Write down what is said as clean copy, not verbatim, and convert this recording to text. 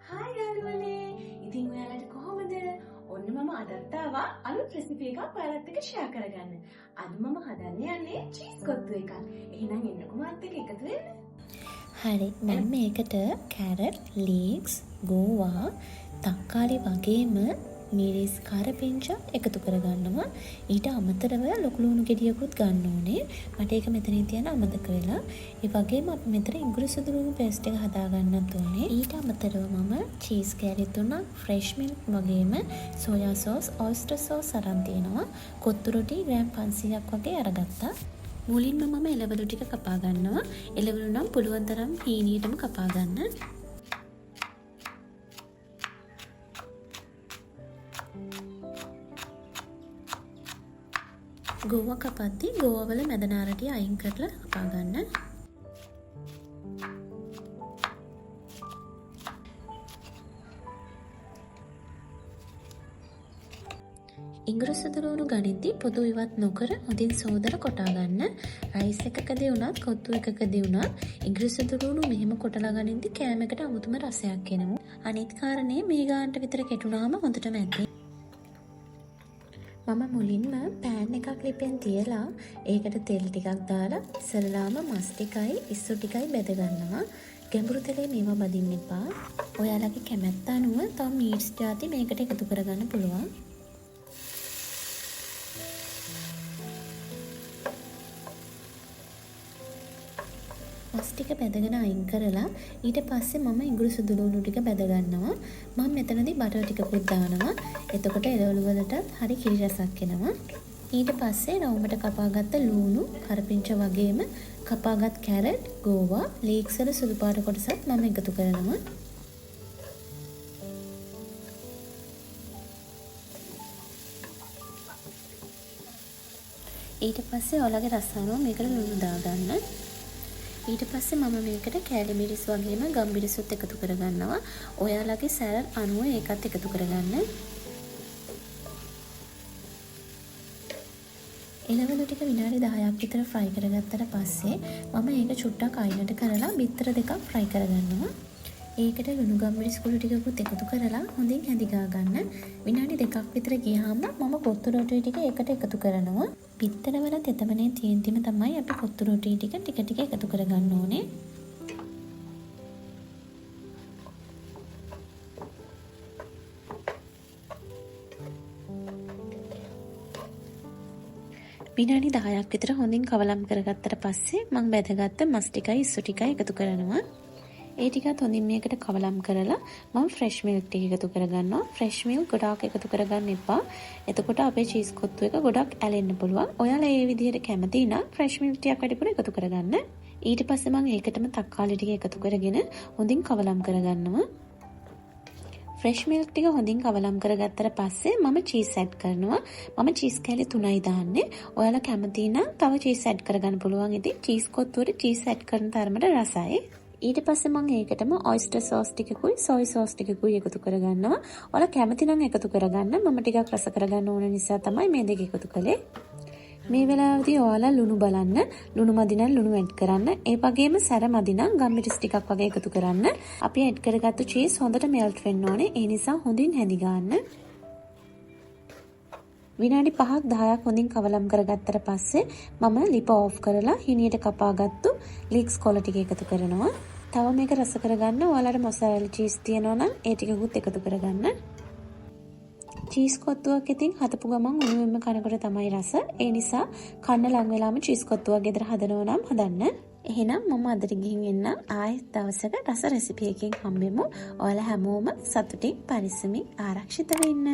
Hi යාළුවනේ. ඉතින් ඔයාලට කොහොමද? ඔන්න මම අදත් ආවා අලුත් රෙසිපි එකක් ඔයාලත් එක්ක ෂෙයා කරගන්න. අද මම හදන්න යන්නේ චීස් කොත්තු එකක්. එහෙනම් එන්නකෝ මාත් එක්ක එකතු වෙන්න. හරි මම මේකට කැරට්, ලීක්ස්, ගෝවා, තක්කාලි වගේම මිරිස් කරපිංචා එකතු කරගන්නවා. ඊට අමතරව ලොකු ලුණු ගෙඩියකුත් ගන්න ඕනේ. මට ඒක මෙතනින් තියන්න අමතක වෙලා. ඒ වගේම අපි මෙතන ඉඟුරු සුදු ලුණු පේස්ට් එක හදා ගන්නත් ඕනේ. ඊට අමතරව මම චීස් කෑලි 3ක්, ෆ්‍රෙෂ් මිල්ක් වගේම සෝයා සෝස්, ඔයිස්ටර් සෝස් අරන් තියෙනවා. කොත්තු රොටි ග්‍රෑම් 500ක් වගේ අරගත්තා. මුලින්ම මම එළවලු ටික කපා ගන්නවා. එළවලු නම් පුළුවන් තරම් හීනියටම කපා ගන්න. ගෝවා කපද්දි ගෝවාවල මැද නාරටිය අයින් කරලා කපා ගන්න. ඉඟුරු සුදු ලුණු ගනිද්දි පොදු ඉවත් නොකර හොඳින් සෝදලා කොටා ගන්න. රයිස් එකකදී වුණත් කොත්තු එකකදී වුණත් ඉඟුරු සුදු ලුණු මෙහෙම කොටලා ගනිද්දි කෑමකට අමුතුම රසයක් එනවා. අනිත් කාරණේ මේ ගානට විතර කෙටුනාම හොඳටම ඇති. මම මුලින්ම පෑන් එකක් ලිපෙන් තියලා ඒකට තෙල් ටිකක් දාලා ඉස්සෙල්ලාම මස් ටිකයි ඉස්සු ටිකයි බෙද ගන්නවා. ගැඹුරු තෙලේ මේවා බදින්න එපා. ඔයාලගේ කැමැත්ත අනුව තව මීට්ස් ಜಾති මේකට එකතු කරගන්න පුළුවන්. මස් ටික බෙදගෙන අයින් කරලා ඊට පස්සේ මම ඉඟුරු සුදු ලුණු ටික බෙද ගන්නවා. මම මෙතනදී බටර් ටිකකුත් දානවා. එතකොට එළවලු වලට හරි කිරි රසක් එනවා. ඊට පස්සේ රවුමට කපාගත්ත ලුණු, කරපිංචා වගේම කපාගත් කැරට්, ගෝවා, ලීක්ස් වල සුදු පාට කොටසත් මම එකතු කරනවා. ඊට පස්සේ ඔයාලගේ රස අනුව මේකට ලුණු දාගන්න. ඊට පස්සේ මම මේකට කෑලි මිරිස් වගේම ගම්මිරිසුත් එකතු කරගන්නවා. ඔයාලගේ සැලඩ් අනුව ඒකත් එකතු කරගන්න. එළවලු ටික විනාඩි 10ක් විතර ෆ්‍රයි කරගත්තට පස්සේ මම ඒක චුට්ටක් අයිනට කරලා බිත්තර දෙකක් ෆ්‍රයි කරගන්නවා. ඒකට ලුණු ගම්මිරිස් කුඩු ටිකකුත් එකතු කරලා හොඳින් හැදිගා ගන්න. විනාඩි 2ක් විතර ගියාම මම කොත්තු රොටි ටික ඒකට එකතු කරනවා. බිත්තර වල තෙතමනේ තියෙන්දිම තමයි අපි කොත්තු රොටි ටික ටික එකතු කරගන්න ඕනේ. විනාඩි 10ක් විතර හොඳින් කවලම් කරගත්තට පස්සේ මම බෙදගත්ත මස් ටිකයි ඉස්සු ටිකයි එකතු කරනවා. ඒ ටිකත් හොඳින් මේකට කවලම් කරලා මම ෆ්‍රෙෂ් මිල්ක් ටික එකතු කරගන්නවා. ෆ්‍රෙෂ් මිල්ක් ගොඩාක් එකතු කරගන්න එපා. එතකොට අපේ චීස් කොත්තු එක ගොඩක් ඇලෙන්න පුළුවන්. ඔයාලා මේ විදිහට කැමති නම් ෆ්‍රෙෂ් මිල්ක් ටිකක් වැඩිපුර එකතු කරගන්න. ඊට පස්සේ මම ඒකටම තක්කාලි ටික එකතු කරගෙන හොඳින් කවලම් කරගන්නවා. ෆ්‍රෙෂ් මිල්ක් ටික හොඳින් කවලම් කරගත්තට පස්සේ මම චීස් ඇඩ් කරනවා. මම චීස් කෑලි 3යි දාන්නේ. ඔයාලා කැමති නම් තව චීස් ඇඩ් කරගන්න පුළුවන්. ඉතින් චීස් කොත්තුවට චීස් ඇඩ් කරන තරමට රසයි. ඊට පස්සේ මම ඒකටම ඔයිස්ටර් සෝස් ටිකකුයි සොයි සෝස් ටිකකුයි එකතු කරගන්නවා. ඔයාලා කැමති නම් එකතු කරගන්න. මම ටිකක් රස කරගන්න ඕන නිසා තමයි මේ දෙක එකතු කළේ. මේ වෙලාවේදී ඔයාලා ලුණු බලන්න. ලුණු මදි නම් ලුණු ඇඩ් කරන්න. ඒ වගේම සැර මදි නම් ගම්මිරිස් ටිකක් වගේ එකතු කරන්න. අපි ඇඩ් කරගත්තු චීස් හොඳට මෙල්ට් වෙන්න ඕනේ. ඒ නිසා හොඳින් හැදි ගන්න. විනාඩි 5ක් 10ක් හොඳින් කවලම් කරගත්තට පස්සේ මම ලිප ඕෆ් කරලා හිනියට කපාගත්තු ලීක්ස් කොළ ටික එකතු කරනවා. තව මේක රස කරගන්න ඔයාලට මොසරෙලා චීස් තියෙනවා නම් ඒ ටිකකුත් එකතු කරගන්න. චීස් කොත්තුවක් ඉතින් හදපු ගමන් උණුවෙන්ම කනකොට තමයි රස. ඒ නිසා කන්න ලඟ වෙලාම චීස් කොත්තුවක් ගෙදර හදනවා නම් හදන්න. එහෙනම් මම අදට ගිහින් එන්න ආයෙත් දවසක රස රෙසිපි එකකින් හම්බෙමු. ඔයාලා හැමෝම සතුටින් පරිස්සමින් ආරක්ෂිත වෙන්න.